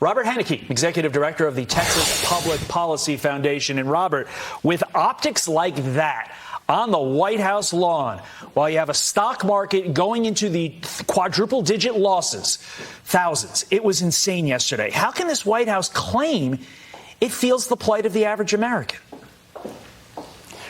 Robert Henneke, executive director of the Texas Public Policy Foundation. And Robert, with optics like that on the White House lawn, while you have a stock market going into the quadruple digit losses, thousands, it was insane yesterday. How can this White House claim it feels the plight of the average American?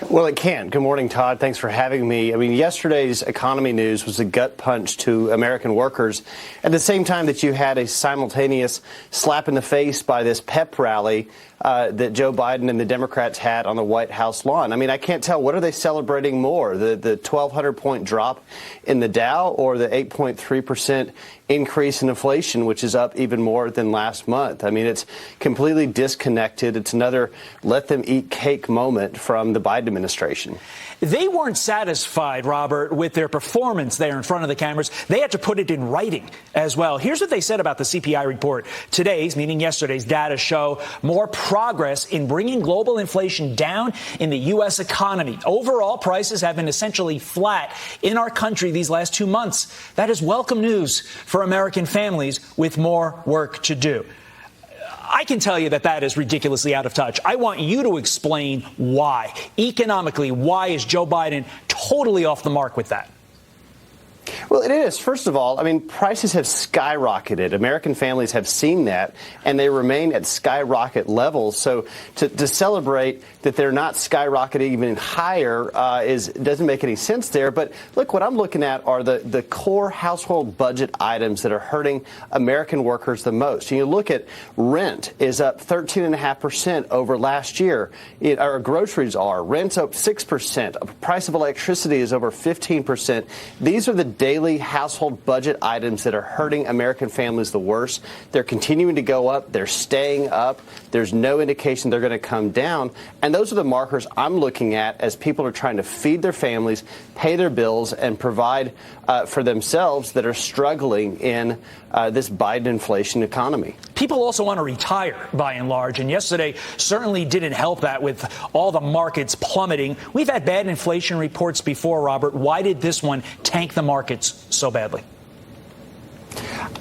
Well, it can. Good morning, Todd. Thanks for having me. I mean, yesterday's economy news was a gut punch to American workers at the same time that you had a simultaneous slap in the face by this pep rally that Joe Biden and the Democrats had on the White House lawn. I mean, I can't tell. What are they celebrating more, the 1,200-point drop in the Dow or the 8.3% increase in inflation, which is up even more than last month? I mean, it's completely disconnected. It's another let them eat cake moment from the Biden administration. They weren't satisfied, Robert, with their performance there in front of the cameras. They had to put it in writing as well. Here's what they said about the CPI report. Today's, meaning yesterday's, data show more progress in bringing global inflation down in the U.S. economy. Overall, prices have been essentially flat in our country these last 2 months. That is welcome news for American families with more work to do. I can tell you that that is ridiculously out of touch. I want you to explain why. Economically, why is Joe Biden totally off the mark with that? Well, it is. First of all, I mean, prices have skyrocketed. American families have seen that, and they remain at skyrocket levels. So to celebrate that they're not skyrocketing even higher doesn't make any sense there. But look, what I'm looking at are the core household budget items that are hurting American workers the most. You look at rent is up 13.5% over last year. Our groceries are. Rent's up 6%. The price of electricity is over 15%. These are the daily household budget items that are hurting American families the worst. They're continuing to go up. They're staying up. There's no indication they're going to come down. And those are the markers I'm looking at as people are trying to feed their families, pay their bills, and provide for themselves that are struggling in this Biden inflation economy. People also want to retire, by and large, and yesterday certainly didn't help that with all the markets plummeting. We've had bad inflation reports before, Robert. Why did this one tank the markets so badly?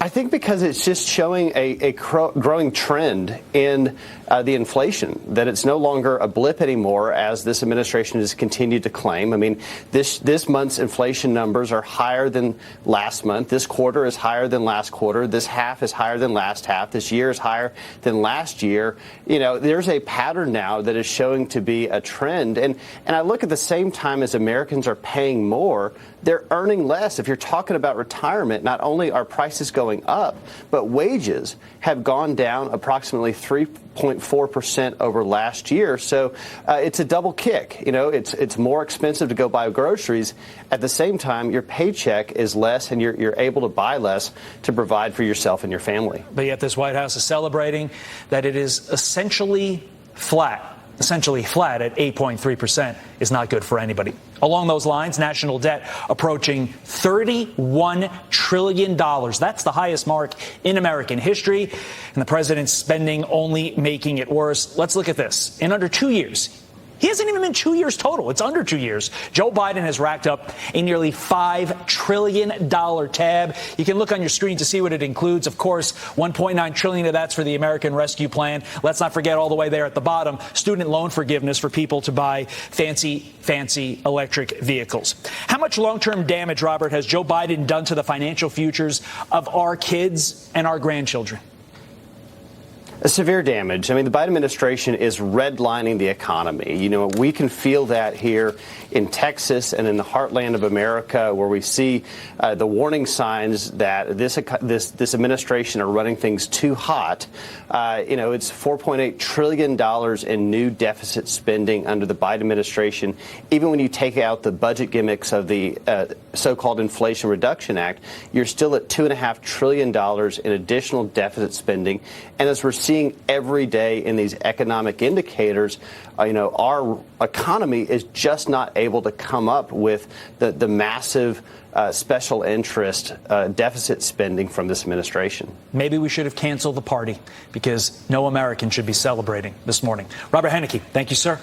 I think because it's just showing a growing trend in the inflation, that it's no longer a blip anymore, as this administration has continued to claim. I mean, this month's inflation numbers are higher than last month. This quarter is higher than last quarter. This half is higher than last half. This year is higher than last year. You know, there's a pattern now that is showing to be a trend. And I look at the same time as Americans are paying more, they're earning less. If you're talking about retirement, not only are prices going up, but wages have gone down approximately 3.4% over last year. So it's a double kick. You know, it's more expensive to go buy groceries. At the same time, your paycheck is less and you're able to buy less to provide for yourself and your family. But yet this White House is celebrating that it is essentially flat at 8.3% is not good for anybody. Along those lines, national debt approaching $31 trillion. That's the highest mark in American history, and the president's spending only making it worse. Let's look at this. In under 2 years, he hasn't even been 2 years total. It's under 2 years. Joe Biden has racked up a nearly $5 trillion tab. You can look on your screen to see what it includes. Of course, $1.9 trillion of that's for the American Rescue Plan. Let's not forget all the way there at the bottom, student loan forgiveness for people to buy fancy electric vehicles. How much long-term damage, Robert, has Joe Biden done to the financial futures of our kids and our grandchildren? A severe damage. I mean, the Biden administration is redlining the economy. You know, we can feel that here in Texas and in the heartland of America, where we see the warning signs that this administration are running things too hot. You know, it's $4.8 trillion in new deficit spending under the Biden administration. Even when you take out the budget gimmicks of the so-called Inflation Reduction Act, you're still at $2.5 trillion in additional deficit spending. And as we're seeing every day in these economic indicators, you know, our economy is just not able to come up with the massive special interest deficit spending from this administration. Maybe we should have canceled the party, because no American should be celebrating this morning. Robert Henneke, thank you, sir.